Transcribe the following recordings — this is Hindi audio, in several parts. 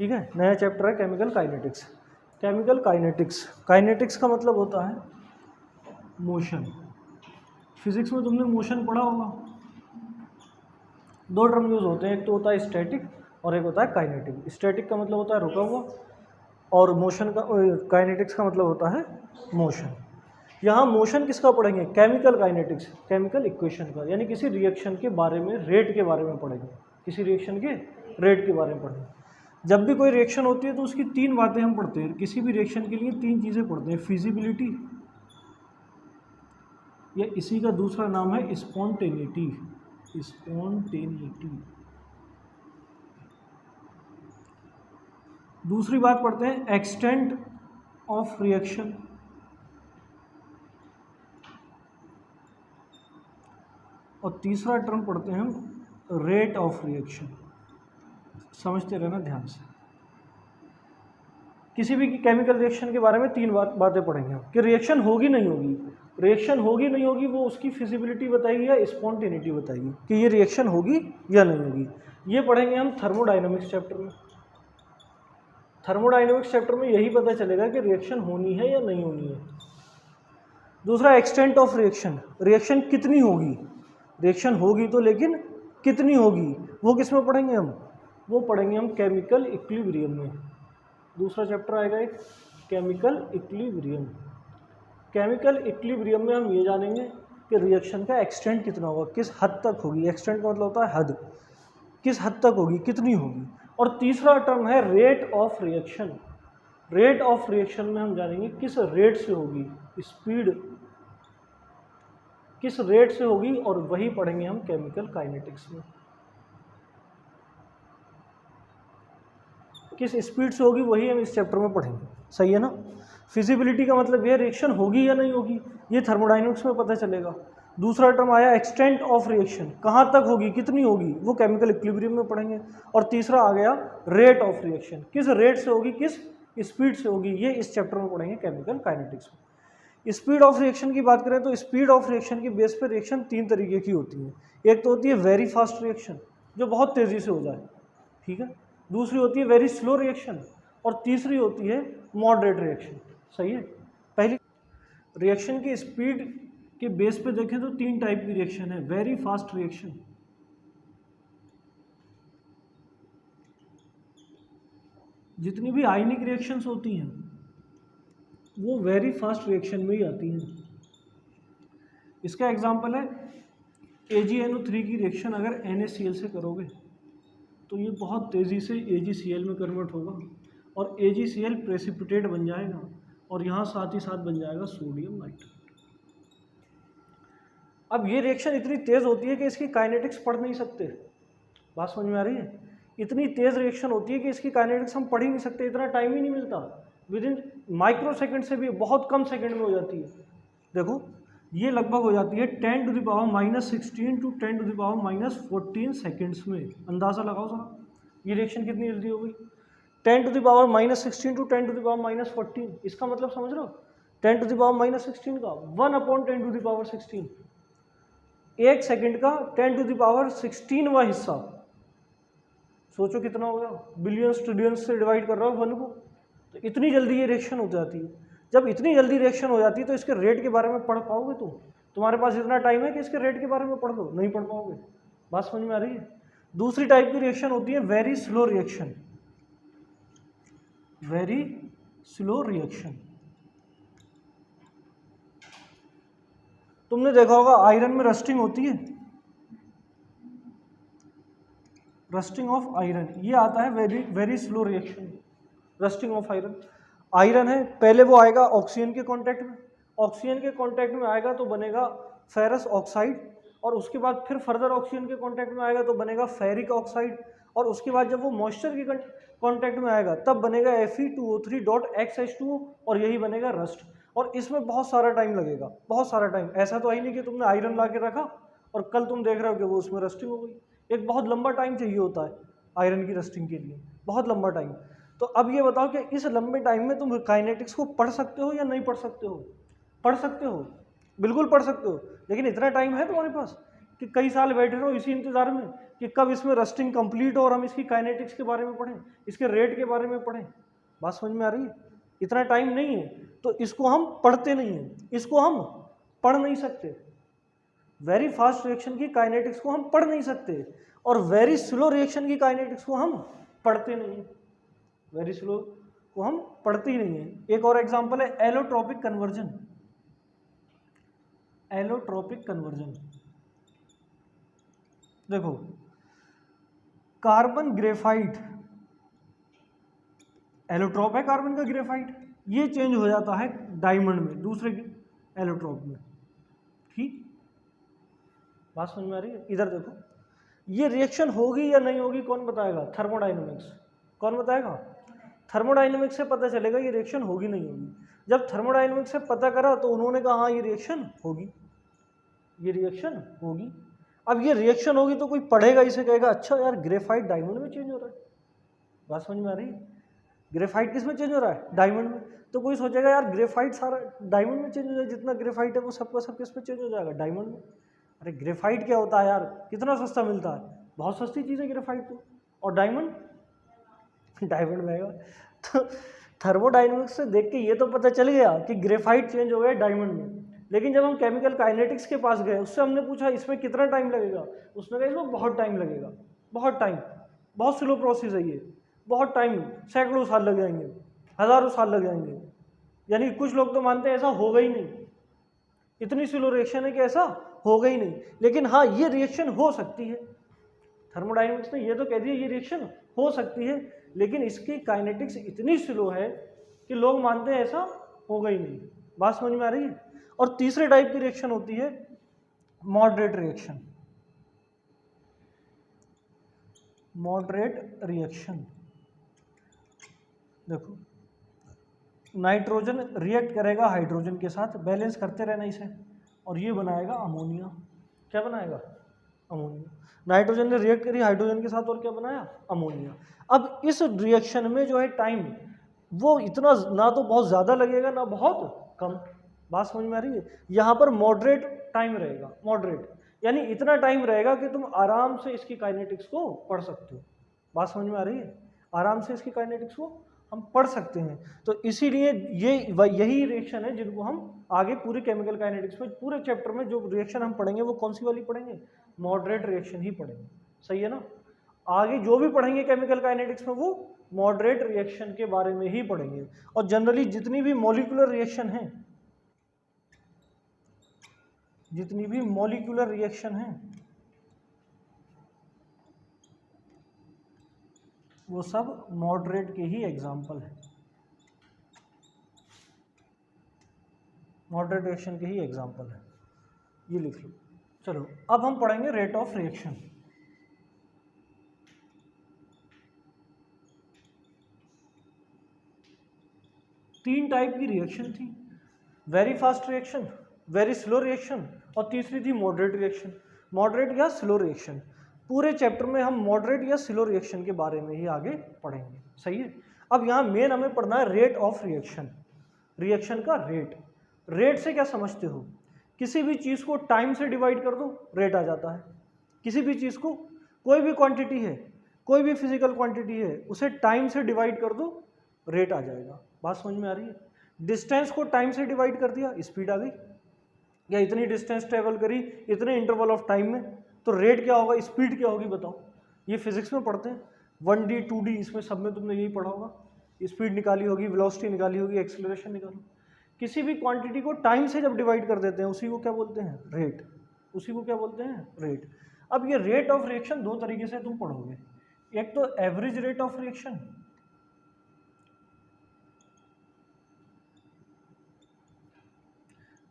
ठीक है, नया चैप्टर है chemical kinetics. Chemical kinetics, kinetics का मतलब होता है मोशन। फिजिक्स में तुमने मोशन पढ़ा होगा। दो टर्म यूज होते हैं, एक तो होता है स्टैटिक और एक होता है काइनेटिक। स्टैटिक का मतलब होता है रुका हुआ और मोशन का, काइनेटिक्स का मतलब होता है मोशन। यहाँ मोशन किसका पढ़ेंगे? केमिकल काइनेटिक्स, केमिकल इक्वेशन का, यानी किसी रिएक्शन के बारे में, रेट के बारे में पढ़ेंगे। किसी रिएक्शन के रेट के बारे में पढ़ेंगे। जब भी कोई रिएक्शन होती है तो उसकी तीन बातें हम पढ़ते हैं। किसी भी रिएक्शन के लिए तीन चीज़ें पढ़ते हैं, फिजिबिलिटी, या इसी का दूसरा नाम है स्पॉन्टेनिटी। स्पॉन्टेनिटी। दूसरी बात पढ़ते हैं एक्सटेंट ऑफ रिएक्शन, और तीसरा टर्म पढ़ते हैं हम रेट ऑफ रिएक्शन। समझते रहना ध्यान से। किसी भी केमिकल रिएक्शन के बारे में तीन बातें पढ़ेंगे हम, कि रिएक्शन होगी नहीं होगी। रिएक्शन होगी नहीं होगी वो उसकी फिजिबिलिटी बताएगी या स्पॉन्टेनिटी बताएगी कि ये रिएक्शन होगी या नहीं होगी। ये पढ़ेंगे हम थर्मोडायनामिक्स चैप्टर में। थर्मोडायनामिक्स चैप्टर में यही पता चलेगा कि रिएक्शन होनी है या नहीं होनी है। दूसरा एक्सटेंट ऑफ रिएक्शन, रिएक्शन कितनी होगी। रिएक्शन होगी तो लेकिन कितनी होगी, वो किस में पढ़ेंगे हम? वो पढ़ेंगे हम केमिकल इक्विलिब्रियम में। दूसरा चैप्टर आएगा एक केमिकल इक्विलिब्रियम। केमिकल इक्विलिब्रियम में हम ये जानेंगे कि रिएक्शन का एक्सटेंट कितना होगा, किस हद तक होगी। एक्सटेंट का मतलब होता है हद, किस हद तक होगी, कितनी होगी। और तीसरा टर्म है rate of reaction. Rate of reaction में हम जानेंगे किस रेट से होगी, स्पीड किस रेट से होगी, और वही पढ़ेंगे हम केमिकल काइनेटिक्स में। किस स्पीड से होगी वही हम इस चैप्टर में पढ़ेंगे। सही है ना। फिजिबिलिटी का मतलब यह रिएक्शन होगी या नहीं होगी, ये थर्मोडायनामिक्स में पता चलेगा। दूसरा टर्म आया एक्सटेंट ऑफ रिएक्शन, कहाँ तक होगी, कितनी होगी, वो केमिकल इक्विलिब्रियम में पढ़ेंगे। और तीसरा आ गया रेट ऑफ रिएक्शन, किस रेट से होगी, किस स्पीड से होगी, ये इस चैप्टर में पढ़ेंगे केमिकल काइनेटिक्स में। स्पीड ऑफ रिएक्शन की बात करें तो स्पीड ऑफ रिएक्शन के बेस पर रिएक्शन तीन तरीके की होती है। एक तो होती है वेरी फास्ट रिएक्शन, जो बहुत तेज़ी से हो जाए, ठीक है। दूसरी होती है वेरी स्लो रिएक्शन, और तीसरी होती है मॉडरेट रिएक्शन। सही है। पहली रिएक्शन की स्पीड के बेस पे देखें तो तीन टाइप की रिएक्शन है। वेरी फास्ट रिएक्शन, जितनी भी आयनिक रिएक्शंस होती हैं वो वेरी फास्ट रिएक्शन में ही आती हैं। इसका एग्जांपल है AgNO3 की रिएक्शन अगर NaCl से करोगे तो ये बहुत तेज़ी से AgCl में कन्वर्ट होगा, और AgCl प्रेसिपिटेट बन जाएगा, और यहाँ साथ ही साथ बन जाएगा सोडियम नाइट्रेट। अब ये रिएक्शन इतनी तेज़ होती है कि इसकी काइनेटिक्स पढ़ नहीं सकते। बात समझ में आ रही है? इतनी तेज़ रिएक्शन होती है कि इसकी काइनेटिक्स हम पढ़ ही नहीं सकते, इतना टाइम ही नहीं मिलता। विद इन माइक्रो सेकेंड से भी बहुत कम सेकेंड में हो जाती है। देखो ये लगभग हो जाती है 10⁻⁻16 to 10⁻⁻14 सेकेंड्स में। अंदाज़ा लगाओ जरा, ये रिएक्शन कितनी जल्दी हो गई। 10⁻⁻16 to 10⁻⁻14, इसका मतलब समझ रहे हो? 10⁻⁻16 का 1/10⁻16, एक सेकंड का 10⁻16वां हिस्सा। सोचो कितना हो गया, बिलियंस ट्रिलियंस से डिवाइड कर रहा हो 1 को। तो इतनी जल्दी ये रिएक्शन हो जाती है। जब इतनी जल्दी रिएक्शन हो जाती है तो इसके रेट के बारे में पढ़ पाओगे तुम? तुम्हारे पास इतना टाइम है कि इसके रेट के बारे में पढ़ लो? नहीं पढ़ पाओगे। बात समझ में आ रही है? दूसरी टाइप की रिएक्शन होती है very slow reaction. Very slow reaction, तुमने देखा होगा आयरन में रस्टिंग होती है, रस्टिंग ऑफ आयरन, ये आता है very slow reaction. Rusting of iron, iron है, पहले वो आएगा ऑक्सीजन के कांटेक्ट में, ऑक्सीजन के कांटेक्ट में आएगा तो बनेगा फेरस ऑक्साइड, और उसके बाद फिर फर्दर ऑक्सीजन के कांटेक्ट में आएगा तो बनेगा फेरिक ऑक्साइड, और उसके बाद जब वो मॉइस्चर के कांटेक्ट में आएगा तब बनेगा Fe2O3.XH2O, और यही बनेगा रस्ट। और इसमें बहुत सारा टाइम लगेगा, बहुत सारा टाइम। ऐसा तो है नहीं कि तुमने आयरन ला के रखा और कल तुम देख रहे हो कि वो उसमें रस्टिंग हो गई। एक बहुत लंबा टाइम चाहिए होता है आयरन की रस्टिंग के लिए, बहुत लंबा टाइम। तो अब ये बताओ कि इस लंबे टाइम में तुम काइनेटिक्स को पढ़ सकते हो या नहीं पढ़ सकते हो? पढ़ सकते हो, बिल्कुल पढ़ सकते हो, लेकिन इतना टाइम है तुम्हारे पास कि कई साल बैठे रहो इसी इंतजार में कि कब इसमें रस्टिंग कंप्लीट हो और हम इसकी काइनेटिक्स के बारे में पढ़ें, इसके रेट के बारे में पढ़ें। बात समझ में आ रही है? इतना टाइम नहीं है, तो इसको हम पढ़ते नहीं हैं, इसको हम पढ़ नहीं सकते। वेरी फास्ट रिएक्शन की काइनेटिक्स को हम पढ़ नहीं सकते और वेरी स्लो रिएक्शन की काइनेटिक्स को हम पढ़ते नहीं हैं। वेरी स्लो को हम पढ़ते ही नहीं हैं। एक और एग्जांपल है एलोट्रोपिक कन्वर्जन। एलोट्रोपिक कन्वर्जन देखो, कार्बन ग्रेफाइट, एलोट्रोप है कार्बन का ग्रेफाइट, ये चेंज हो जाता है डायमंड में, दूसरे एलोट्रोप में। ठीक, बात समझ में आ रही है? इधर देखो, ये रिएक्शन होगी या नहीं होगी कौन बताएगा? थर्मोडायनेमिक्स। कौन बताएगा? थर्मोडायनेमिक्स से पता चलेगा ये रिएक्शन होगी नहीं होगी। जब थर्मोडायनेमिक्स से पता करा तो उन्होंने कहा हाँ ये रिएक्शन होगी, ये रिएक्शन होगी। अब ये रिएक्शन होगी तो कोई पढ़ेगा इसे, कहेगा अच्छा यार ग्रेफाइट डायमंड में चेंज हो रहा है। बात समझ में आ रही है? ग्रेफाइट किस में चेंज हो रहा है? डायमंड में। तो कोई सोचेगा यार ग्रेफाइट सारा डायमंड में चेंज हो जाएगा, जितना ग्रेफाइट है वो सबका सब किस में चेंज हो जाएगा? डायमंड में। अरे ग्रेफाइट क्या होता है यार, कितना सस्ता मिलता है, बहुत सस्ती चीज़ है ग्रेफाइट तो, और डायमंड डायमंड महंगा। तो थर्मोडायनेमिक्स से देख के ये तो पता चल गया कि ग्रेफाइट चेंज हो गया डायमंड में। लेकिन जब हम केमिकल काइनेटिक्स के पास गए, उससे हमने पूछा इसमें कितना टाइम लगेगा, उसने कहा इसमें बहुत टाइम लगेगा, बहुत टाइम, बहुत स्लो प्रोसेस है ये, बहुत टाइम, सैकड़ों साल लग जाएंगे, हज़ारों साल लग जाएंगे। यानी कुछ लोग तो मानते हैं ऐसा होगा ही नहीं, इतनी स्लो रिएक्शन है कि ऐसा होगा ही नहीं। लेकिन हाँ ये रिएक्शन हो सकती है, थर्मोडायनेमिक्स ने ये तो कह दिया ये रिएक्शन हो सकती है, लेकिन इसकी काइनेटिक्स इतनी स्लो है कि लोग मानते हैं ऐसा होगा ही नहीं। बात समझ में आ रही है? और तीसरे टाइप की रिएक्शन होती है मॉडरेट रिएक्शन। मॉडरेट रिएक्शन देखो, नाइट्रोजन रिएक्ट करेगा हाइड्रोजन के साथ, बैलेंस करते रहना इसे, और ये बनाएगा अमोनिया। क्या बनाएगा? अमोनिया। नाइट्रोजन ने रिएक्ट करी हाइड्रोजन के साथ और क्या बनाया? अमोनिया। अब इस रिएक्शन में जो है टाइम वो इतना ना तो बहुत ज़्यादा लगेगा ना बहुत कम। बात समझ में आ रही है? यहाँ पर मॉडरेट टाइम रहेगा, मॉडरेट यानी इतना टाइम रहेगा कि तुम आराम से इसकी काइनेटिक्स को पढ़ सकते हो। बात समझ में आ रही है? आराम से इसकी काइनेटिक्स को हम पढ़ सकते हैं। तो इसीलिए यही रिएक्शन है जिनको हम आगे पूरे केमिकल काइनेटिक्स में पूरे चैप्टर में जो रिएक्शन हम पढ़ेंगे वो कौन सी वाली पढ़ेंगे? मॉडरेट रिएक्शन ही पढ़ेंगे। सही है ना? आगे जो भी पढ़ेंगे केमिकल काइनेटिक्स में वो मॉडरेट रिएक्शन के बारे में ही पढ़ेंगे। और जनरली जितनी भी मॉलिक्यूलर रिएक्शन है, जितनी भी मॉलिक्यूलर रिएक्शन है वो सब मॉडरेट के ही एग्जाम्पल है, मॉडरेट रिएक्शन के ही एग्जाम्पल है। ये लिख लो। चलो अब हम पढ़ेंगे रेट ऑफ रिएक्शन। तीन टाइप की रिएक्शन थी, very fast reaction, very slow reaction और तीसरी थी मॉडरेट रिएक्शन। मॉडरेट या स्लो रिएक्शन, पूरे चैप्टर में हम मॉडरेट या स्लो रिएक्शन के बारे में ही आगे पढ़ेंगे। सही है? अब यहाँ मेन हमें पढ़ना है रेट ऑफ रिएक्शन, रिएक्शन का रेट। रेट से क्या समझते हो? किसी भी चीज़ को टाइम से डिवाइड कर दो, रेट आ जाता है। किसी भी चीज़ को, कोई भी क्वांटिटी है, कोई भी फिजिकल क्वांटिटी है, उसे टाइम से डिवाइड कर दो, रेट आ जाएगा। बात समझ में आ रही है? डिस्टेंस को टाइम से डिवाइड कर दिया, स्पीड आ गई। या इतनी डिस्टेंस ट्रेवल करी इतने इंटरवल ऑफ टाइम में, तो रेट क्या होगा, स्पीड क्या होगी बताओ? ये फिजिक्स में पढ़ते हैं, 1D 2D इसमें सब में तुमने यही पढ़ा होगा। स्पीड निकाली होगी, वेलोसिटी निकाली होगी, एक्सेलरेशन निकालो। किसी भी क्वांटिटी को टाइम से जब डिवाइड कर देते हैं उसी को क्या बोलते हैं? रेट। उसी को क्या बोलते हैं? रेट। अब ये रेट ऑफ रिएक्शन दो तरीके से तुम पढ़ोगे, एक तो average rate of reaction,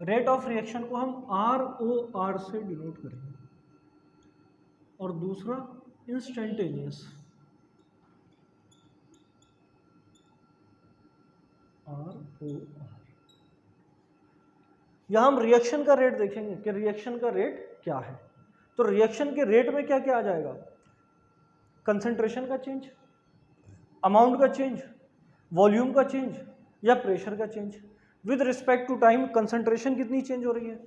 rate of reaction को हम ROR से डिनोट करेंगे, और दूसरा इंस्टेंटेनियस, ROR। यहां हम रिएक्शन का रेट देखेंगे कि रिएक्शन का रेट क्या है। तो रिएक्शन के रेट में क्या क्या आ जाएगा? कंसंट्रेशन का चेंज, अमाउंट का चेंज, वॉल्यूम का चेंज या प्रेशर का change. With respect to time concentration कितनी चेंज हो रही है,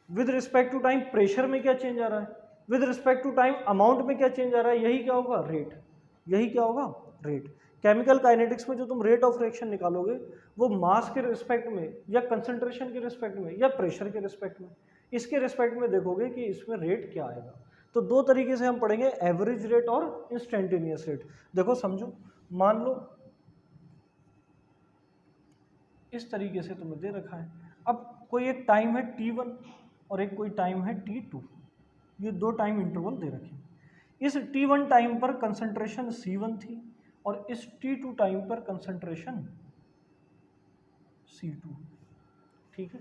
with respect to time pressure में क्या चेंज आ रहा है, with respect to time amount में क्या चेंज आ रहा है, यही क्या होगा, रेट, यही क्या होगा, रेट। केमिकल काइनेटिक्स में जो तुम रेट ऑफ रिएक्शन निकालोगे वो मास के रिस्पेक्ट में या कंसंट्रेशन के रिस्पेक्ट में या प्रेशर के रिस्पेक्ट में, इसके रिस्पेक्ट में देखोगे कि इसमें रेट क्या आएगा। तो दो तरीके से हम पढ़ेंगे, एवरेज रेट और इंस्टेंटेनियस रेट। देखो समझो, मान लो इस तरीके से तुम्हें दे रखा है, अब कोई एक टाइम है t1 और एक कोई टाइम है t2, ये दो टाइम इंटरवल दे रखे हैं। इस t1 टाइम पर कंसंट्रेशन C1 थी और इस t2 टाइम पर कंसंट्रेशन C2, ठीक है,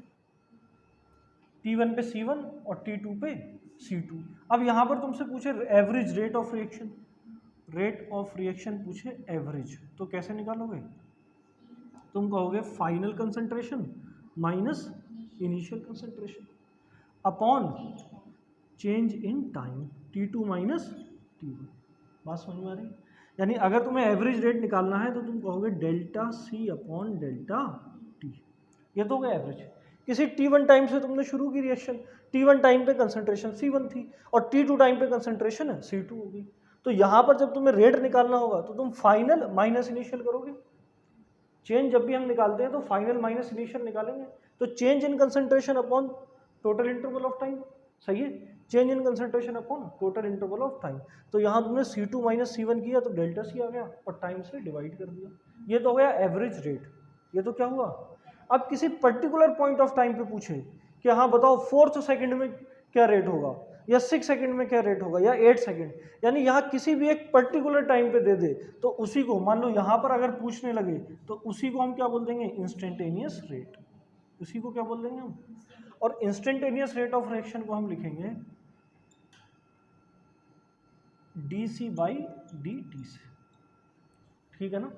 t1 पे C1 और t2 पे C2। अब यहाँ पर तुमसे पूछे average rate of reaction, rate of reaction पूछे एवरेज, तो कैसे निकालोगे, तुम कहोगे final concentration minus initial concentration upon change in time T2 minus T1। बात समझ में आ रही है? यानी अगर तुम्हें एवरेज रेट निकालना है तो तुम कहोगे delta C upon delta T, ये तो हो गया एवरेज। किसी T1 टाइम से तुमने शुरू की रिएक्शन, T1 टाइम पे कंसंट्रेशन C1 थी और T2 टाइम पे कंसंट्रेशन C2 हो गई, तो यहाँ पर जब तुम्हें रेट निकालना होगा तो तुम फाइनल माइनस इनिशियल करोगे। चेंज जब भी हम निकालते हैं तो फाइनल माइनस इनिशियल निकालेंगे, तो change in concentration upon total interval of time, सही है, change in concentration upon total interval of time. तो यहाँ तुमने C2 माइनस C1 किया तो डेल्टा C आ गया और टाइम से डिवाइड कर दिया, ये तो हो गया एवरेज रेट। ये तो क्या हुआ, अब किसी पर्टिकुलर पॉइंट ऑफ टाइम पे पूछे कि हाँ बताओ 4th सेकंड में क्या रेट होगा या 6 सेकंड में क्या रेट होगा या 8 सेकंड, यानी यहाँ किसी भी एक पर्टिकुलर टाइम पे दे दे तो उसी को, मान लो यहाँ पर अगर पूछने लगे तो उसी को हम क्या बोल देंगे, इंस्टेंटेनियस रेट, उसी को क्या बोल देंगे हम। और इंस्टेंटेनियस रेट ऑफ रिएक्शन को हम लिखेंगे dC बाई dt से, ठीक है ना,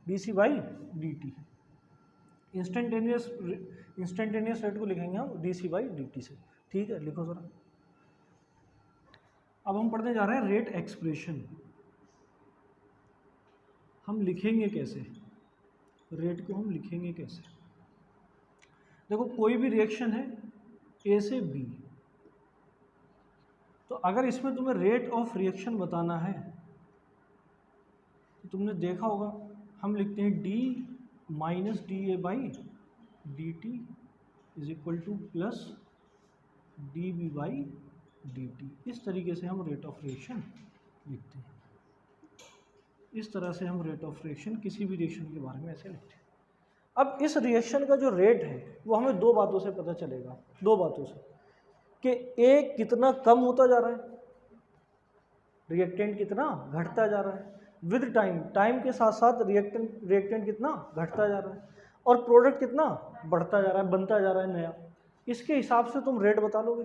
dC by dt, instantaneous rate को लिखेंगे हम dC बाई dt से, ठीक है। लिखो जरा, अब हम पढ़ने जा रहे हैं रेट एक्सप्रेशन। हम लिखेंगे कैसे, रेट को हम लिखेंगे कैसे, देखो कोई भी रिएक्शन है A से B, तो अगर इसमें तुम्हें रेट ऑफ रिएक्शन बताना है तो तुमने देखा होगा हम लिखते हैं D minus DA by DT is equal two plus DB by DT। इस तरीके से हम रेट ऑफ रिएक्शन लिखते हैं, इस तरह से हम रेट ऑफ रिएक्शन किसी भी रिएक्शन के बारे में ऐसे लिखते हैं। अब इस रिएक्शन का जो रेट है वो हमें दो बातों से पता चलेगा, दो बातों से, कि A कितना कम होता जा रहा है, रिएक्टेंट कितना घटता जा रहा है, विद टाइम, टाइम के साथ साथ रिएक्टेंट कितना घटता जा रहा है, और प्रोडक्ट कितना बढ़ता जा रहा है, बनता जा रहा है नया। इसके हिसाब से तुम रेट बता लोगे।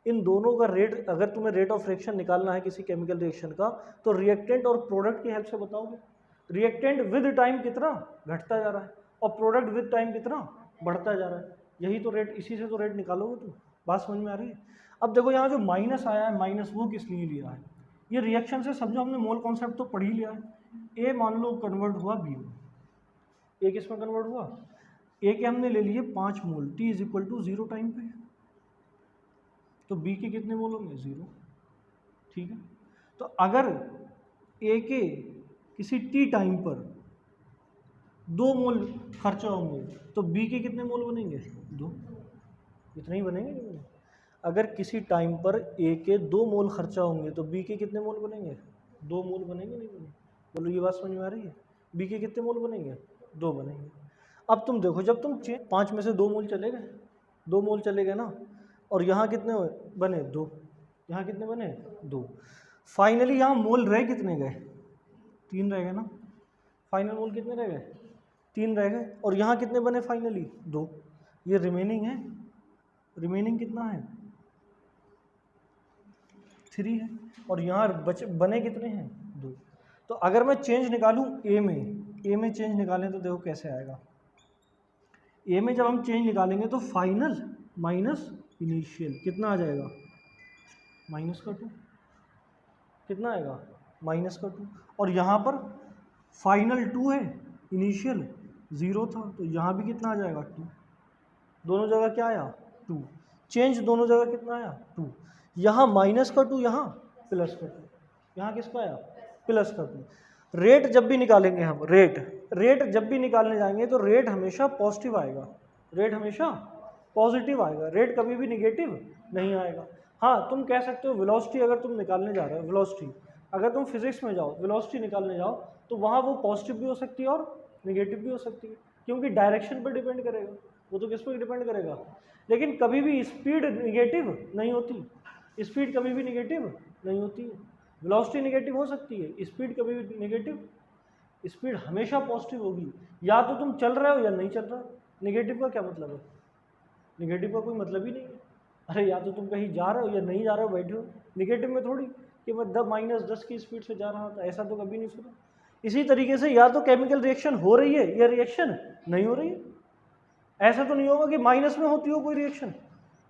इन दोनों का रेट, अगर तुम्हें रेट ऑफ रिएक्शन निकालना है किसी केमिकल रिएक्शन का तो रिएक्टेंट और प्रोडक्ट की हेल्प से बताओगे। रिएक्टेंट विद टाइम कितना घटता जा रहा है और प्रोडक्ट विद टाइम कितना बढ़ता जा रहा है, यही तो रेट, इसी से तो रेट निकालोगे तुम। बात समझ में आ रही है? अब देखो यहाँ जो माइनस आया है, माइनस वो किस लिए लिया है, ये रिएक्शन से समझो, हमने मोल कॉन्सेप्ट तो पढ़ ही लिया है। ए मान लो कन्वर्ट हुआ बी में, ए किस में कन्वर्ट हुआ, ए के हमने ले लिए 5 mole, T is equal to 0 time पे, तो बी के कितने मोल होंगे 0, ठीक है। तो अगर ए के किसी टी टाइम पर 2 मोल खर्चा होंगे तो बी के कितने मोल बनेंगे 2, इतना ही बनेंगे। अगर किसी टाइम पर ए के 2 मोल खर्चा होंगे तो बी के कितने मोल बनेंगे 2 मोल बनेंगे, नहीं बनेंगे? बोलो ये बात समझ में आ रही है? बी के कितने मोल बनेंगे 2 बनेंगे। अब तुम देखो, जब तुम 5 में से 2 मोल चले गए, 2 मोल चले गए ना, और यहाँ कितने बने 2, यहाँ कितने बने 2, फाइनली यहाँ मोल रह कितने गए 3 रह गए ना, फाइनल मोल कितने रह गए 3 रह गए, और यहाँ कितने बने फाइनली 2, ये रिमेनिंग है, रिमेनिंग कितना है 3 है, और यहाँ बने कितने हैं 2। तो अगर मैं चेंज निकालूं ए में चेंज निकालें तो देखो कैसे आएगा। ए में जब हम चेंज निकालेंगे तो फाइनल माइनस इनिशियल कितना आ जाएगा माइनस का 2, कितना आएगा माइनस का 2, और यहाँ पर फाइनल 2 है, इनिशियल 0 था, तो यहाँ भी कितना आ जाएगा 2, दोनों जगह क्या आया 2। चेंज दोनों जगह कितना आया 2, यहाँ माइनस का 2, यहाँ प्लस का 2, यहाँ किसका आया प्लस का 2। रेट जब भी निकालेंगे हम, रेट जब भी निकालने जाएंगे तो रेट हमेशा पॉजिटिव आएगा, रेट हमेशा पॉजिटिव आएगा, रेट कभी भी निगेटिव नहीं आएगा। हाँ तुम कह सकते हो वेलोसिटी अगर तुम निकालने जा रहे हो, वेलोसिटी अगर तुम फिजिक्स में जाओ वेलोसिटी निकालने जाओ तो वहाँ वो पॉजिटिव भी हो सकती है और निगेटिव भी हो सकती है, क्योंकि डायरेक्शन पर डिपेंड करेगा, वो तो किस पर डिपेंड करेगा। लेकिन कभी भी स्पीड निगेटिव नहीं होती, स्पीड कभी भी निगेटिव नहीं होती है। वेलोसिटी निगेटिव हो सकती है, स्पीड कभी भी निगेटिव, स्पीड हमेशा पॉजिटिव होगी। या तो तुम चल रहे हो या नहीं चल रहे हो, निगेटिव का क्या मतलब है, निगेटिव का कोई मतलब ही नहीं है। अरे या तो तुम कहीं जा रहे हो या नहीं जा रहे हो, बैठे हो, निगेटिव में थोड़ी कि मैं -10 की स्पीड से जा रहा था, ऐसा तो कभी नहीं सुना। इसी तरीके से या तो केमिकल रिएक्शन हो रही है या रिएक्शन नहीं हो रही है। ऐसा तो नहीं होगा कि माइनस में होती हो कोई रिएक्शन,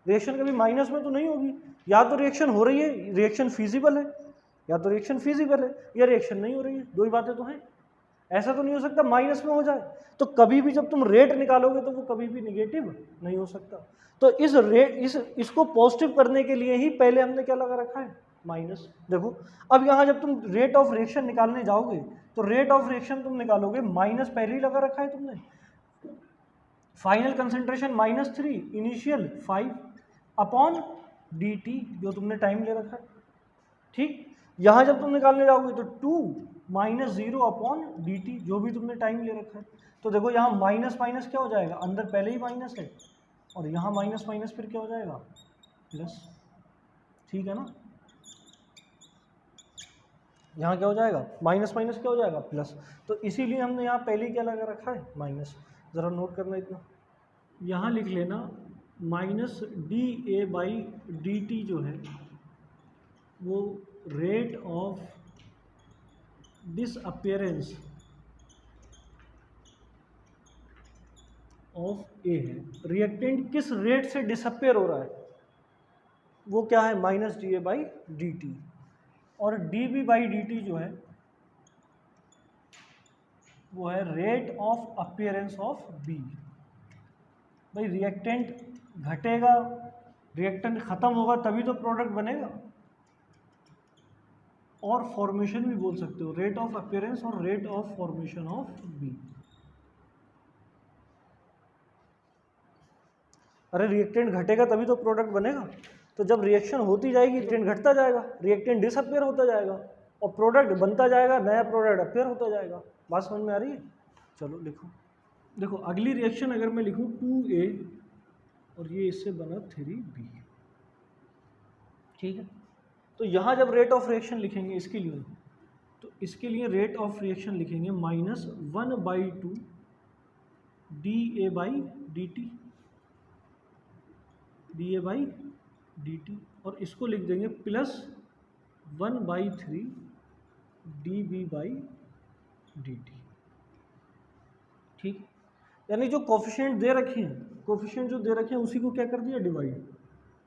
रिएक्शन कभी माइनस में तो नहीं होगी। या तो रिएक्शन हो रही है, रिएक्शन फिजिबल है, या तो रिएक्शन फिजिबल है या रिएक्शन नहीं हो रही है, दो ही बातें तो हैं। ऐसा तो नहीं हो सकता माइनस में हो जाए। तो कभी भी जब तुम रेट निकालोगे तो वो कभी भी निगेटिव नहीं हो सकता। तो इस रेट इसको पॉजिटिव करने के लिए ही पहले हमने क्या लगा रखा है, माइनस। देखो अब यहाँ जब तुम रेट ऑफ रिएक्शन निकालने जाओगे तो रेट ऑफ रिएक्शन तुम निकालोगे, माइनस पहले ही लगा रखा है तुमने, final concentration -3, initial 5 upon dt जो तुमने टाइम ले रखा है, ठीक। यहाँ जब तुम निकालने जाओगे तो 2 - 0 अपॉन dt जो भी तुमने टाइम ले रखा है। तो देखो यहाँ माइनस माइनस क्या हो जाएगा, अंदर पहले ही माइनस है, और यहाँ माइनस माइनस फिर क्या हो जाएगा प्लस, ठीक है ना। यहाँ क्या हो जाएगा माइनस माइनस क्या हो जाएगा प्लस। तो इसीलिए हमने यहाँ पहले ही क्या लगा रखा है माइनस। ज़रा नोट करना इतना, यहाँ लिख लेना -dA/dt जो है वो रेट ऑफ डिसअपियरेंस ऑफ ए है। रिएक्टेंट किस रेट से डिसअपियर हो रहा है वो क्या है -dA/dt, और dB/dt जो है वो है rate of appearance of B. भाई रिएक्टेंट घटेगा, रिएक्टेंट ख़त्म होगा तभी तो प्रोडक्ट बनेगा। और फॉर्मेशन भी बोल सकते हो, रेट ऑफ अपीयरेंस और rate of formation of B. अरे रिएक्टेंट घटेगा तभी तो प्रोडक्ट बनेगा। तो जब रिएक्शन होती जाएगी रिएक्टेंट घटता जाएगा, रिएक्टेंट डिसअपियर होता जाएगा और प्रोडक्ट बनता जाएगा, नया प्रोडक्ट अपियर होता जाएगा। बात समझ में आ रही है। चलो लिखो, देखो अगली रिएक्शन अगर मैं लिखूँ 2A और ये इससे बना 3B, ठीक है। तो यहाँ जब रेट ऑफ रिएक्शन लिखेंगे इसके लिए, तो इसके लिए रेट ऑफ रिएक्शन लिखेंगे -1/2 dA/dt, और इसको लिख देंगे +1/3 dB/dt, ठीक। यानी जो कोफिशिएंट दे रखे हैं, कोफिशिएंट जो दे रखे हैं उसी को क्या कर दिया डिवाइड,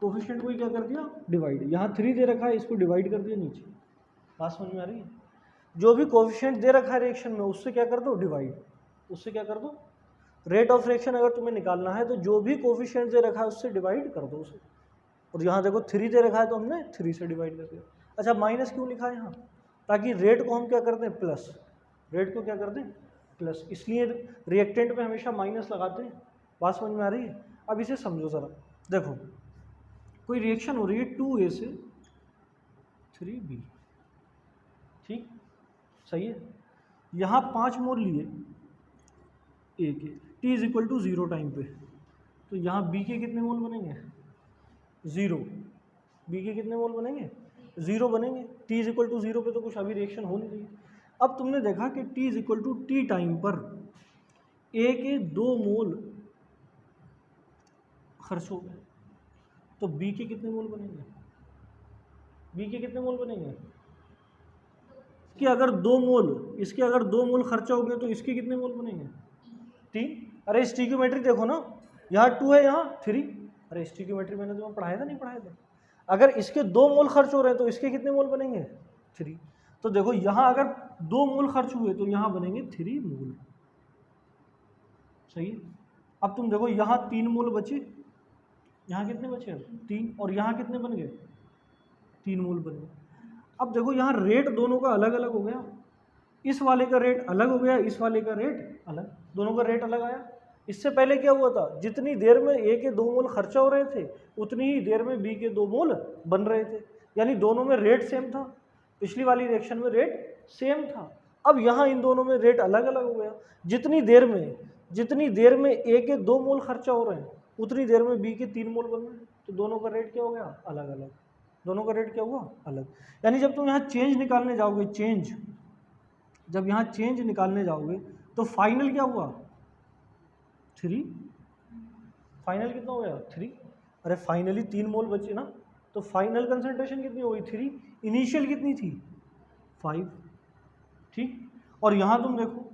कोफिशिएंट को ही क्या कर दिया डिवाइड। यहाँ 3 दे रखा है, इसको डिवाइड कर दिया नीचे। बात समझ में आ रही है। जो भी कोफिशिएंट दे रखा है रिएक्शन में उससे क्या कर दो डिवाइड, उससे क्या कर दो। रेट ऑफ रिएक्शन अगर तुम्हें निकालना है तो जो भी कोफिशिएंट दे रखा है उससे डिवाइड कर दो उसे। और यहाँ देखो 3 दे रखा है तो हमने 3 से डिवाइड कर दिया। अच्छा माइनस क्यों लिखा है यहाँ, ताकि रेट को हम क्या कर दें प्लस, रेट को क्या कर दें प्लस, इसलिए रिएक्टेंट में हमेशा माइनस लगाते हैं। बात समझ में आ रही है। अब इसे समझो ज़रा, देखो कोई रिएक्शन हो रही है 2A से 3B, ठीक सही है। यहाँ 5 मोल लिए A के, T = 0 टाइम पे, तो यहाँ B के कितने मोल बनेंगे 0, B के कितने मोल बनेंगे 0 बनेंगे। T = 0 पे तो कुछ अभी रिएक्शन हो नहीं रही। अब तुमने देखा कि T = T टाइम पर A के 2 मोल खर्च हो गए, तो B के कितने मोल बनेंगे, B के कितने मोल बनेंगे, इसके अगर 2 मोल, इसके अगर 2 मोल खर्चा हो गए तो इसके कितने मोल बनेंगे 3। अरे स्टिक्योमेट्री देखो ना, यहाँ 2 है यहाँ 3। अरे स्टिक्योमेट्री मैंने तुम्हें पढ़ाया था नहीं पढ़ाया था। अगर इसके 2 मोल खर्च हो रहे हैं तो इसके कितने मोल बनेंगे 3। तो देखो यहाँ अगर 2 मोल खर्च हुए तो यहाँ बनेंगे 3 मोल, सही है। अब तुम देखो यहाँ 3 मोल बचे, यहाँ कितने बचे? 3। और यहाँ कितने बन गए? 3 मोल बन गए। अब देखो यहाँ रेट दोनों का अलग अलग हो गया, इस वाले का रेट अलग हो गया, इस वाले का रेट अलग, दोनों का रेट अलग आया। इससे पहले क्या हुआ था, जितनी देर में ए के 2 मोल खर्चा हो रहे थे उतनी ही देर में बी के 2 मोल बन रहे थे, यानी दोनों में रेट सेम था। पिछली वाली रिएक्शन में रेट सेम था, अब यहाँ इन दोनों में रेट अलग अलग हो गया। जितनी देर में ए के 2 मोल खर्चा हो रहे हैं उतनी देर में बी के 3 मोल बन रहे हैं, तो दोनों का रेट क्या हो गया? अलग अलग। दोनों का रेट क्या हुआ? अलग। यानी जब तुम यहाँ चेंज निकालने जाओगे, जब यहाँ चेंज निकालने जाओगे तो फाइनल क्या हुआ? 3। फाइनल कितना हो गया? 3। अरे फाइनली 3 मोल बचे ना, तो फाइनल कंसंट्रेशन कितनी हो गई? 3। इनिशियल कितनी थी? 5। ठीक। और यहाँ तुम देखो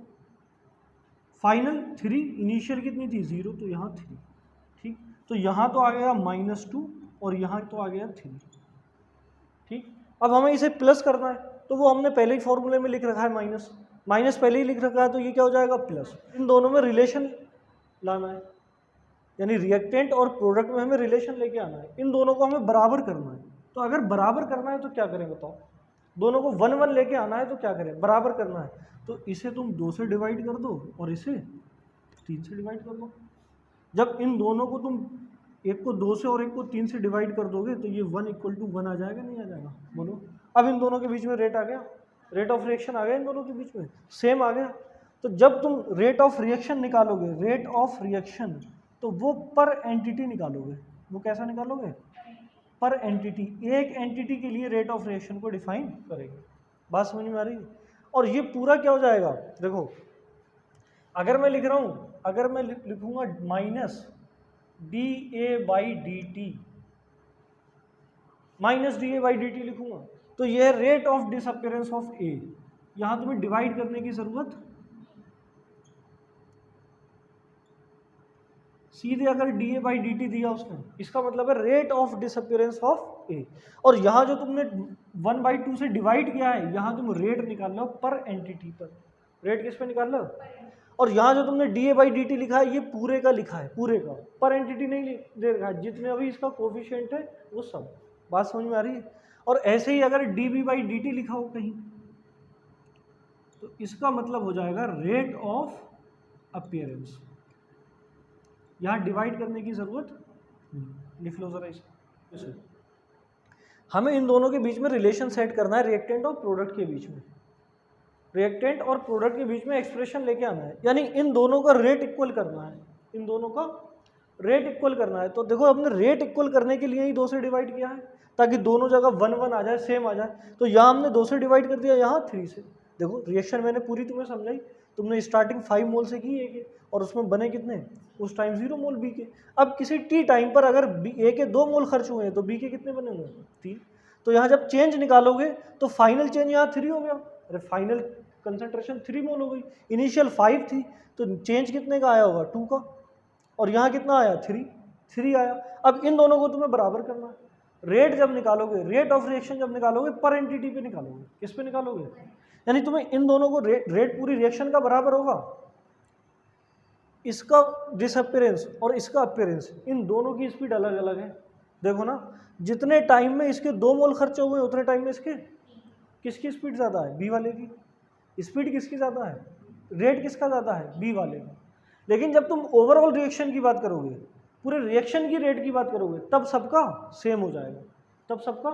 फाइनल 3, इनिशियल कितनी थी? 0, तो यहाँ 3। ठीक। तो यहाँ तो आ गया -2 और यहाँ तो आ गया 3। ठीक। अब हमें इसे प्लस करना है, तो वो हमने पहले ही फॉर्मूले में लिख रखा है, माइनस पहले ही लिख रखा है, तो ये क्या हो जाएगा? प्लस। इन दोनों में रिलेशन लाना है, यानी रिएक्टेंट और प्रोडक्ट में हमें रिलेशन लेके आना है, इन दोनों को हमें बराबर करना है। तो अगर बराबर करना है तो क्या करें बताओ? दोनों को 1 1 लेके आना है, तो क्या करें? बराबर करना है, तो इसे तुम 2 से डिवाइड कर दो और इसे 3 से डिवाइड कर दो। जब इन दोनों को तुम एक को 2 से और एक को 3 से डिवाइड कर दोगे तो ये 1 = 1 आ जाएगा, नहीं आ जाएगा? बोलो। अब इन दोनों के बीच में रेट आ गया, रेट ऑफ रिएक्शन आ गया, इन दोनों के बीच में सेम आ गया। तो जब तुम रेट ऑफ रिएक्शन निकालोगे, रेट ऑफ रिएक्शन, तो वो पर एंटिटी निकालोगे। वो कैसा निकालोगे? पर एंटिटी। एक एंटिटी के लिए रेट ऑफ रिएक्शन को डिफाइन करेंगे। बात समझ में आ रही है? और ये पूरा क्या हो जाएगा? देखो, अगर मैं लिख रहा हूँ, अगर मैं लिखूंगा -dA/dt, -dA/dt लिखूंगा, तो ये है रेट ऑफ डिसअपियरेंस ऑफ ए। यहाँ तुम्हें डिवाइड करने की जरूरत, सीधे अगर dA/dt दिया उसने, इसका मतलब है रेट ऑफ डिसअपियरेंस ऑफ ए। और यहाँ जो तुमने 1/2 से डिवाइड किया है, यहाँ तुम रेट निकाल लो पर एंटिटी पर। रेट किस पे निकाल लो? और यहाँ जो तुमने dA/dt लिखा है, ये पूरे का लिखा है, पूरे का, पर एंटिटी नहीं दे रखा है, जितने अभी इसका कोफिशिएंट है वो सब। बात समझ में आ रही है? और ऐसे ही अगर dB/dt लिखा हो कहीं, तो इसका मतलब हो जाएगा रेट ऑफ अपीयरेंस। यहाँ डिवाइड करने की जरूरत नहीं, लिख लो जरा इसे। हमें इन दोनों के बीच में रिलेशन सेट करना है, रिएक्टेंट और प्रोडक्ट के बीच में, रिएक्टेंट और प्रोडक्ट के बीच में एक्सप्रेशन लेके आना है, यानी इन दोनों का रेट इक्वल करना है, इन दोनों का रेट इक्वल करना है। तो देखो, हमने रेट इक्वल करने के लिए ही 2 से डिवाइड किया है, ताकि दोनों जगह 1 1 आ जाए, सेम आ जाए। तो यहाँ हमने 2 से डिवाइड कर दिया, यहाँ 3 से। देखो, रिएक्शन मैंने पूरी तुम्हें समझाई। तुमने स्टार्टिंग 5 मोल से की ए के, और उसमें बने कितने उस टाइम? 0 मोल बी के। अब किसी टी टाइम पर अगर ए के 2 मोल खर्च हुए हैं, तो बी के कितने बने हुए? 3। तो यहाँ जब चेंज निकालोगे तो फाइनल चेंज यहाँ 3 हो गया। अरे फाइनल कंसंट्रेशन 3 मोल हो गई, इनिशियल 5 थी, तो चेंज कितने का आया होगा? 2 का। और यहाँ कितना आया? 3 आया। अब इन दोनों को तुम्हें बराबर करना है। रेट जब निकालोगे, रेट ऑफ रिएक्शन जब निकालोगे, पर एंटिटी पे निकालोगे। किस पे निकालोगे? यानी तुम्हें इन दोनों को रेट पूरी रिएक्शन का बराबर होगा। इसका डिसअपियरेंस और इसका अपीयरेंस, इन दोनों की स्पीड अलग अलग है। देखो ना, जितने टाइम में इसके 2 मोल खर्चे हुए उतने टाइम में इसके किसकी स्पीड ज़्यादा है? बी वाले की। स्पीड किसकी ज़्यादा है? रेट किसका ज़्यादा है? बी वाले का। लेकिन जब तुम ओवरऑल रिएक्शन की बात करोगे, पूरे रिएक्शन की रेट की बात करोगे, तब सबका सेम हो जाएगा, तब सबका।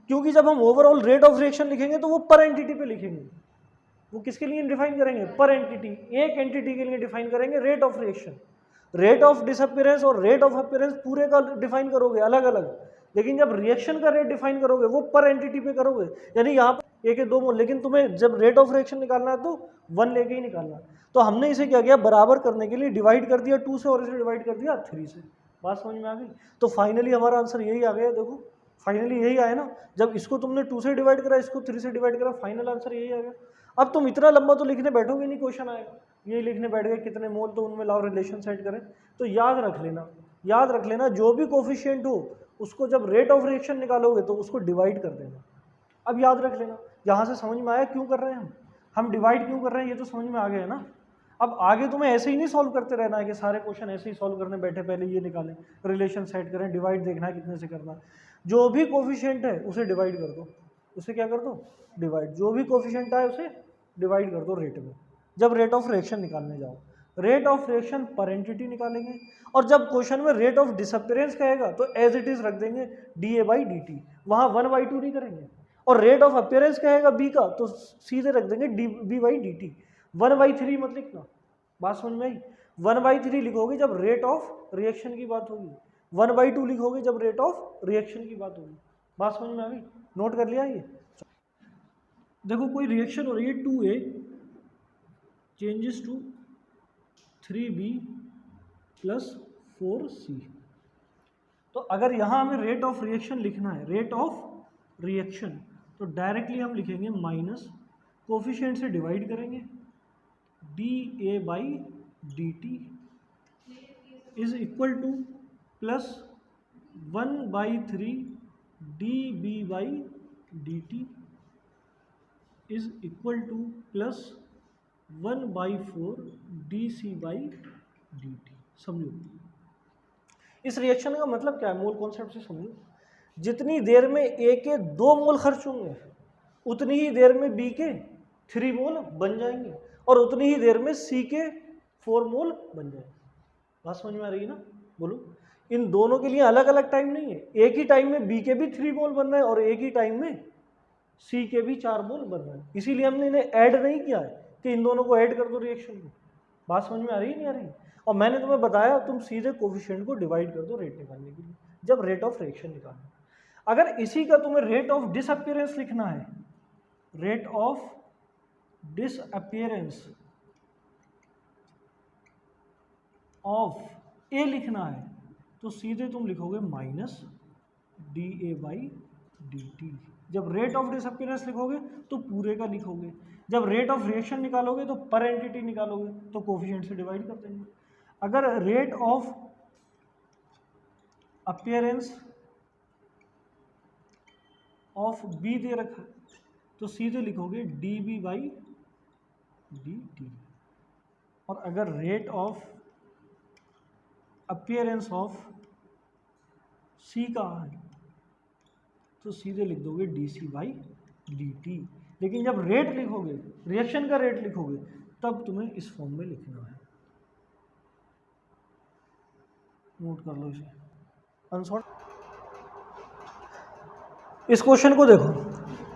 क्योंकि जब हम ओवरऑल रेट ऑफ रिएक्शन लिखेंगे तो वो पर एंटिटी पे लिखेंगे। वो किसके लिए डिफाइन करेंगे? पर एंटिटी। एक एंटिटी के लिए डिफाइन करेंगे rate of reaction. Rate of disappearance और रेट ऑफ अपीयरेंस पूरे का डिफाइन करोगे अलग अलग। लेकिन जब रिएक्शन का रेट डिफाइन करोगे वो पर एंटिटी पे करोगे, यानी यहाँ पर 1 के 2 मोल। लेकिन तुम्हें जब रेट ऑफ रिएक्शन निकालना है तो 1 लेके ही निकालना। तो हमने इसे क्या किया? बराबर करने के लिए डिवाइड कर दिया 2 से, और इसे डिवाइड कर दिया 3 से। बात समझ में आ गई? तो फाइनली हमारा आंसर यही आ गया। देखो, फाइनली यही आया ना, जब इसको तुमने 2 से डिवाइड करा, इसको 3 से डिवाइड करा, फाइनल आंसर यही आ गया। अब तुम इतना लंबा तो लिखने बैठोगे नहीं, क्वेश्चन आएगा यही लिखने बैठ गए कितने मोल, तो उनमें लाओ रिलेशन सेट करें। तो याद रख लेना, जो भी कोफिशिएंट हो उसको जब रेट ऑफ रिएक्शन निकालोगे तो उसको डिवाइड कर देना। अब याद रख लेना, यहाँ से समझ में आया क्यों कर रहे हैं हम डिवाइड क्यों कर रहे हैं, ये तो समझ में आ गया है ना। अब आगे तुम्हें ऐसे ही नहीं सॉल्व करते रहना है कि सारे क्वेश्चन ऐसे ही सॉल्व करने बैठे, पहले ये निकालें, रिलेशन सेट करें, डिवाइड देखना है कितने से करना है। जो भी कोफिशिएंट है उसे डिवाइड कर दो, उसे क्या कर दो, डिवाइड। जो भी कोफिशिएंट आए उसे डिवाइड कर दो रेट में। जब रेट ऑफ रिएक्शन निकालने जाओ, रेट ऑफ रिएक्शन पर एंटिटी निकालेंगे, और जब क्वेश्चन में रेट ऑफ डिसअपियरेंस कहेगा तो एज इट इज रख देंगे dA/dt, वहाँ 1/2 नहीं करेंगे। और रेट ऑफ अपीयरेंस कहेगा b का तो सीधे रख देंगे dB/dt, 1/3 मत लिखना। बात समझ में आई? 1/3 लिखोगे जब रेट ऑफ रिएक्शन की बात होगी, 1/2 लिखोगे जब रेट ऑफ रिएक्शन की बात होगी। बात समझ में आ गई? नोट कर लिया ये? देखो कोई रिएक्शन हो रही है 2A changes to 3B + 4C। तो अगर यहाँ हमें रेट ऑफ रिएक्शन लिखना है, रेट ऑफ रिएक्शन, तो डायरेक्टली हम लिखेंगे माइनस, कोफिशिएंट से डिवाइड करेंगे, dA/dt is equal two plus 1/3 dB/dt is equal two plus 1/4 dC/dt। समझो इस रिएक्शन का मतलब क्या है, मोल कॉन्सेप्ट से समझो। जितनी देर में A के 2 मोल खर्च होंगे उतनी ही देर में B के 3 मोल बन जाएंगे, और उतनी ही देर में C के 4 मोल बन जाएंगे। बात समझ में आ रही है ना? बोलो। इन दोनों के लिए अलग अलग टाइम नहीं है, एक ही टाइम में B के भी 3 मोल बन रहे हैं और एक ही टाइम में C के भी 4 मोल बन रहे हैं। इसीलिए हमने इन्हें ऐड नहीं किया है कि इन दोनों को ऐड कर दो रिएक्शन को। बात समझ में आ रही है नहीं आ रही? और मैंने तुम्हें बताया तुम सीधे कोफिशिएंट को डिवाइड कर दो रेट निकालने के लिए, जब रेट ऑफ रिएक्शन निकालना। अगर इसी का तुम्हें रेट ऑफ डिसअपियरेंस लिखना है, rate of disappearance of A लिखना है, तो सीधे तुम लिखोगे माइनस dA/dt। जब रेट ऑफ डिसअपियरेंस लिखोगे तो पूरे का लिखोगे, जब रेट ऑफ रिएक्शन निकालोगे तो पर एंटिटी निकालोगे, तो कोफिशिएंट से डिवाइड कर देंगे। अगर rate of appearance of B दे रखा है तो सीधे लिखोगे dB/dt। और अगर rate of appearance of C का है तो सीधे लिख दोगे dC/dt। लेकिन जब रेट लिखोगे, रिएक्शन का रेट लिखोगे, तब तुम्हें इस फॉर्म में लिखना है। नोट कर लो इसे अनसॉर्ट। इस क्वेश्चन को देखो,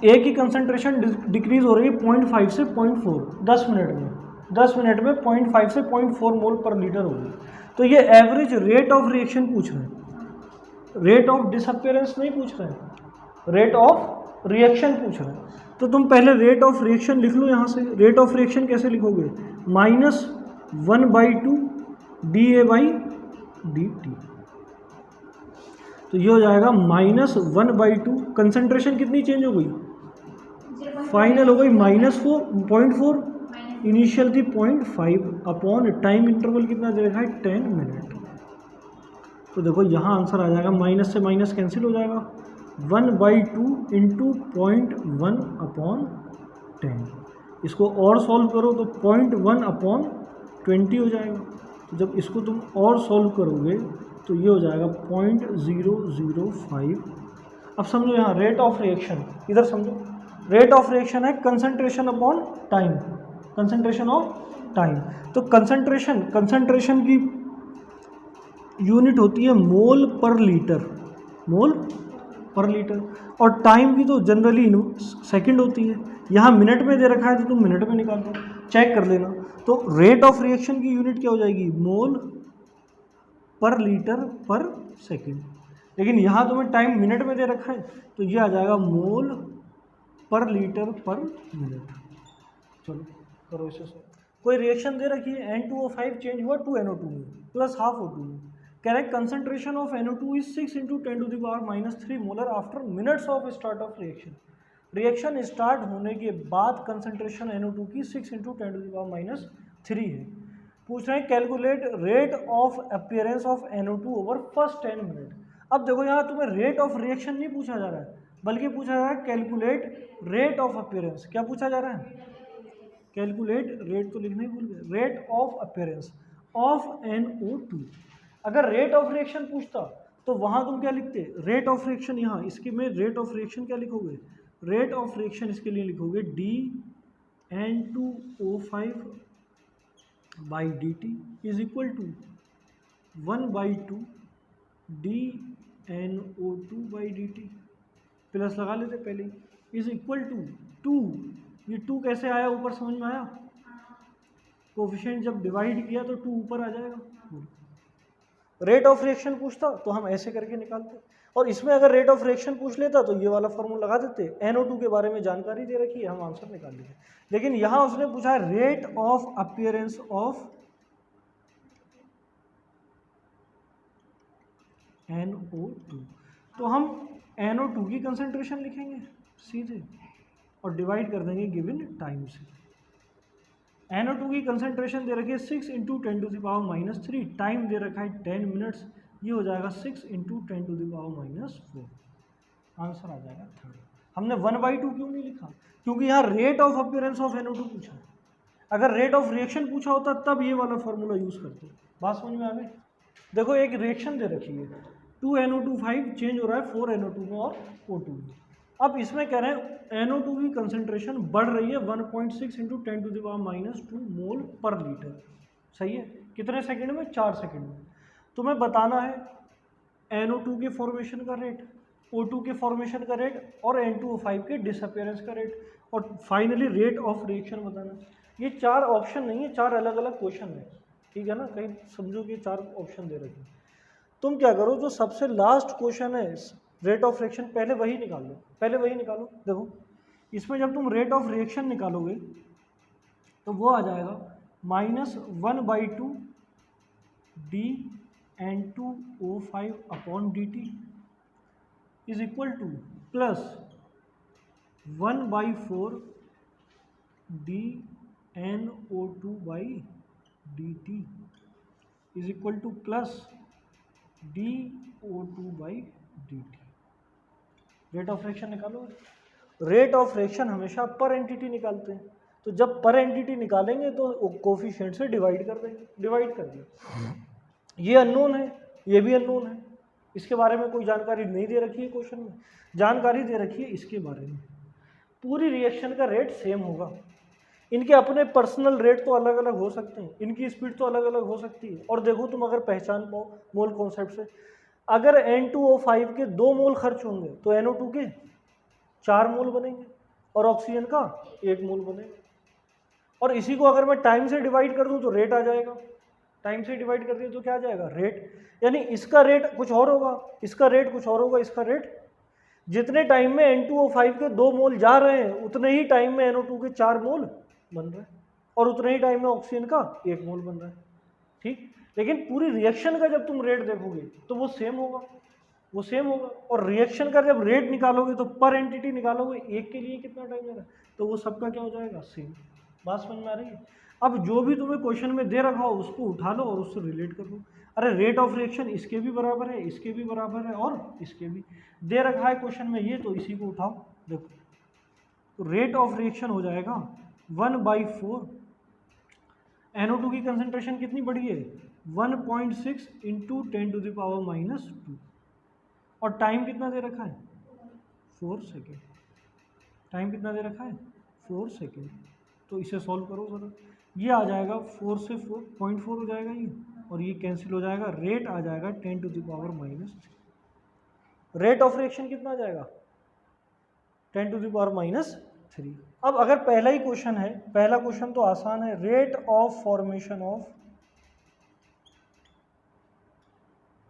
A की कंसंट्रेशन डिक्रीज हो रही है 0.5 से 0.4 10 मिनट में, 10 मिनट में 0.5 से 0.4 मोल पर लीटर होगी। तो ये एवरेज रेट ऑफ रिएक्शन पूछ रहे हैं, रेट ऑफ डिसअपियरेंस नहीं पूछ रहे हैं, रेट ऑफ रिएक्शन पूछ रहे हैं। तो तुम पहले रेट ऑफ रिएक्शन लिख लो यहाँ से। रेट ऑफ रिएक्शन कैसे लिखोगे? -1/2 dA/dt। तो ये हो जाएगा -1/2। कंसंट्रेशन कितनी चेंज हो गई? फाइनल हो गई -4.4, इनिशियल थी 0.5 अपॉन टाइम इंटरवल कितना दे रखा है 10 मिनट। तो देखो यहाँ आंसर आ जाएगा, माइनस से माइनस कैंसिल हो जाएगा, 1/2 इंटू 0.1 अपॉन 10। इसको और सॉल्व करो तो 0.1 अपॉन 20 हो जाएगा। तो जब इसको तुम और सॉल्व करोगे तो ये हो जाएगा 0.005। अब समझो यहाँ रेट ऑफ रिएक्शन, इधर समझो, रेट ऑफ रिएक्शन है concentration upon time, concentration of time. तो कंसंट्रेशन की यूनिट होती है मोल पर लीटर, मोल पर लीटर, और टाइम की तो जनरली सेकंड होती है। यहाँ मिनट में दे रखा है तो तुम मिनट में निकाल दो, चेक कर लेना। तो रेट ऑफ रिएक्शन की यूनिट क्या हो जाएगी? मोल पर लीटर पर सेकंड। लेकिन यहाँ तुम्हें टाइम मिनट में दे रखा है तो ये आ जाएगा मोल पर लीटर पर मिनट। चलो करो इसे। कोई रिएक्शन दे रखी है, N2O5 चेंज हुआ 2NO2 में प्लस हाफ O2 में। Correct concentration of NO2 is 6 × 10⁻³ molar after minutes of start of reaction. Reaction start होने के बाद कंसंट्रेशन NO2 की 6 × 10⁻³ है। पूछ रहे हैं calculate rate of appearance of NO2 over first 10 minute. अब देखो यहाँ तुम्हें रेट ऑफ रिएक्शन नहीं पूछा जा रहा है, बल्कि पूछा जा रहा है कैलकुलेट रेट ऑफ अपीयरेंस। क्या पूछा जा रहा है? कैलकुलेट, रेट तो लिखना ही भूल गए, rate of appearance of NO2। अगर रेट ऑफ रिएक्शन पूछता तो वहाँ तुम क्या लिखते, रेट ऑफ रिएक्शन, यहाँ इसके में रेट ऑफ रिएक्शन क्या लिखोगे, रेट ऑफ रिएक्शन इसके लिए लिखोगे DN2O5 by dt is equal to 1/2 DNO2 by dt, plus लगा लेते पहले, इज इक्वल टू 2, ये 2 कैसे आया ऊपर, समझ में आया, कोफिशिएंट जब डिवाइड किया तो 2 ऊपर आ जाएगा। रेट ऑफ रिएक्शन पूछता तो हम ऐसे करके निकालते, और इसमें अगर रेट ऑफ रिएक्शन पूछ लेता तो ये वाला फॉर्मूला लगा देते, NO2 के बारे में जानकारी दे रखी है, हम आंसर निकाल लेते। लेकिन यहाँ उसने पूछा है rate of appearance of NO2, तो हम NO2 की कंसेंट्रेशन लिखेंगे सीधे और डिवाइड कर देंगे गिवन टाइम से। NO2 की कंसेंट्रेशन दे रखी है 6 × 10⁻³ टाइम दे रखा है 10 मिनट्स, ये हो जाएगा 6 × 10⁻⁴, आंसर आ जाएगा 3rd। हमने 1/2 क्यों नहीं लिखा, क्योंकि यहाँ rate of appearance of NO2 पूछा है, अगर रेट ऑफ रिएक्शन पूछा होता तब ये वाला फॉर्मूला यूज़ करते। बात समझ में आ गई। देखो एक रिएक्शन दे रखी है, 2NO2 चेंज हो रहा है 4NO2 में और O2 में। अब इसमें कह रहे हैं NO2 की कंसेंट्रेशन बढ़ रही है 1.6 × 10⁻² मोल पर लीटर, सही है, कितने सेकंड में, 4 सेकंड में। तुम्हें बताना है NO2 के फॉर्मेशन का रेट, O2 के फॉर्मेशन का रेट और N2O5 के डिसअपियरेंस का रेट, और फाइनली रेट ऑफ रिएक्शन बताना। ये 4 ऑप्शन नहीं है, 4 अलग अलग क्वेश्चन है, ठीक है ना, कहीं समझो कि 4 ऑप्शन दे रखे। तुम क्या करो, जो सबसे लास्ट क्वेश्चन है रेट ऑफ रिएक्शन, पहले वही निकाल लो, पहले वही निकालो। देखो इसमें जब तुम रेट ऑफ रिएक्शन निकालोगे तो वो आ जाएगा -1/2 DN2O5 upon dt is equal two plus 1/4 DNO2 by dt is equal two plus DO2 by dt। Rate of reaction निकालो। रेट ऑफ रिएक्शन हमेशा पर एंटिटी निकालते हैं, तो जब पर एंटिटी निकालेंगे तो कोफिशिएंट से डिवाइड कर देंगे, डिवाइड कर दिया। ये अननोन है, ये भी अननोन है, इसके बारे में कोई जानकारी नहीं दे रखी है क्वेश्चन में, जानकारी दे रखी है इसके बारे में। पूरी रिएक्शन का रेट सेम होगा, इनके अपने पर्सनल रेट तो अलग अलग हो सकते हैं, इनकी स्पीड तो अलग अलग हो सकती है। और देखो तुम अगर पहचान पाओ मोल कॉन्सेप्ट से, अगर N2O5 के 2 मोल खर्च होंगे तो NO2 के 4 मोल बनेंगे और ऑक्सीजन का 1 मोल बनेगा। और इसी को अगर मैं टाइम से डिवाइड कर दूं तो रेट आ जाएगा, टाइम से डिवाइड कर दिया तो क्या आ जाएगा, रेट। यानी इसका रेट कुछ और होगा, इसका रेट कुछ और होगा, इसका रेट। जितने टाइम में N2O5 के 2 मोल जा रहे हैं उतने ही टाइम में NO2 के 4 मोल बन रहे हैं, और उतने ही टाइम में ऑक्सीजन का 1 मोल बन रहा है, ठीक। लेकिन पूरी रिएक्शन का जब तुम रेट देखोगे तो वो सेम होगा, वो सेम होगा। और रिएक्शन का जब रेट निकालोगे तो पर एंटिटी निकालोगे, एक के लिए कितना टाइम लगा, तो वो सबका क्या हो जाएगा, सेम। बात समझ में आ रही है। अब जो भी तुम्हें क्वेश्चन में दे रखा हो उसको उठा लो और उससे रिलेट कर लो। अरे रेट ऑफ रिएक्शन इसके भी बराबर है, इसके भी बराबर है, और इसके भी दे रखा है क्वेश्चन में ये, तो इसी को उठाओ। देखो तो रेट ऑफ रिएक्शन हो जाएगा 1/4। NO2 की कंसेंट्रेशन कितनी बढ़ी है, 1.6 × 10⁻², और टाइम कितना दे रखा है, 4 सेकेंड। टाइम कितना दे रखा है, 4 सेकेंड। तो इसे सॉल्व करो ज़रा, ये आ जाएगा 4 से 4.4 हो जाएगा ये, और ये कैंसिल हो जाएगा, रेट आ जाएगा 10⁻⁻3। रेट ऑफ रिएक्शन कितना आ जाएगा, 10⁻⁻3। अब अगर पहला ही क्वेश्चन है, पहला क्वेश्चन तो आसान है, rate of formation of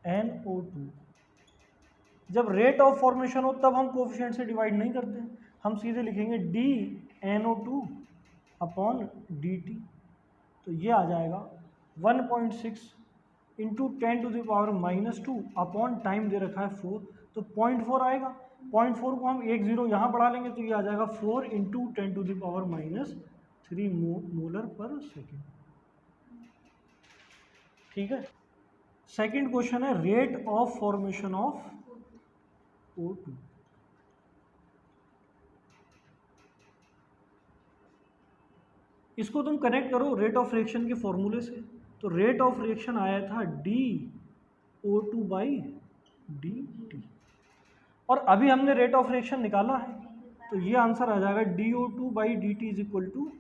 NO2। जब रेट ऑफ फॉर्मेशन हो तब हम कोफिशिएंट से डिवाइड नहीं करते, हम सीधे लिखेंगे DNO2 अपॉन dt। तो ये आ जाएगा 1.6 × 10⁻⁻² अपॉन टाइम दे रखा है 4, तो 0.4 आएगा। 0.4 को हम 1 0 यहाँ बढ़ा लेंगे तो ये आ जाएगा 4 × 10⁻³ मोलर पर सेकेंड, ठीक है। सेकंड क्वेश्चन है rate of formation of O2। इसको तुम कनेक्ट करो रेट ऑफ रिएक्शन के फॉर्मूले से, तो रेट ऑफ रिएक्शन आया था DO2 बाई dt, और अभी हमने रेट ऑफ रिएक्शन निकाला है, तो ये आंसर आ जाएगा DO2 by dt is equal to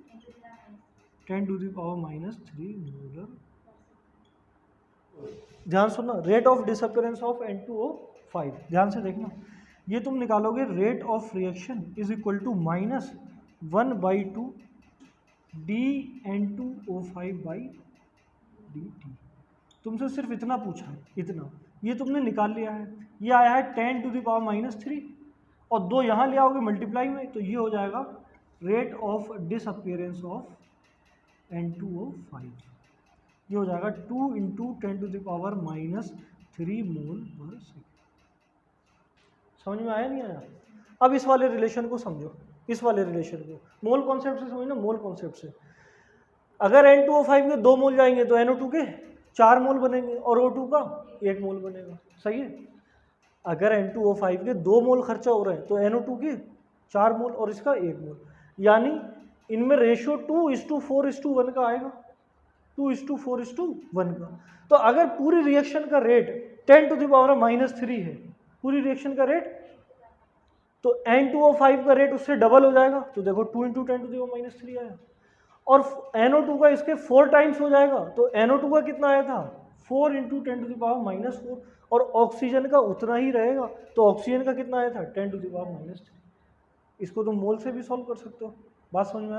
10⁻³ molar. ध्यान सुनना, rate of disappearance of N2O5, ध्यान से देखना, ये तुम निकालोगे rate of reaction is equal to -1/2 dN2O5 by dt। तुमसे सिर्फ इतना पूछा है, इतना, ये तुमने निकाल लिया है, ये आया है 10⁻³ और 2 यहाँ ले आओगे मल्टीप्लाई में, तो ये हो जाएगा rate of disappearance of N2O5, ये हो जाएगा 2 × 10⁻³ मोल पर सेकेंड। समझ में आया नहीं आया? अब इस वाले रिलेशन को समझो, इस वाले रिलेशन को मोल कॉन्सेप्ट से समझना, मोल कॉन्सेप्ट से। अगर N2O5 के 2 मोल जाएंगे तो NO2 के 4 मोल बनेंगे और O2 का 1 मोल बनेगा, सही है। अगर N2O5 के 2 मोल खर्चा हो रहे हैं तो NO2 के 4 मोल और इसका 1 मोल, यानी इनमें रेशियो 2:4:1 का आएगा, 2:4:1 का। तो अगर पूरी रिएक्शन का रेट 10⁻³ है, पूरी रिएक्शन का रेट, तो N2O5 का रेट उससे डबल हो जाएगा, तो देखो 2 × 10⁻³ आया, और NO2 का इसके 4 टाइम्स हो जाएगा, तो NO2 का कितना आया था 4 × 10⁻⁴, और ऑक्सीजन का उतना ही रहेगा, तो ऑक्सीजन का कितना आया था 10⁻⁻3। इसको तुम मोल से भी सॉल्व कर सकते हो। बात समझ में आ गई?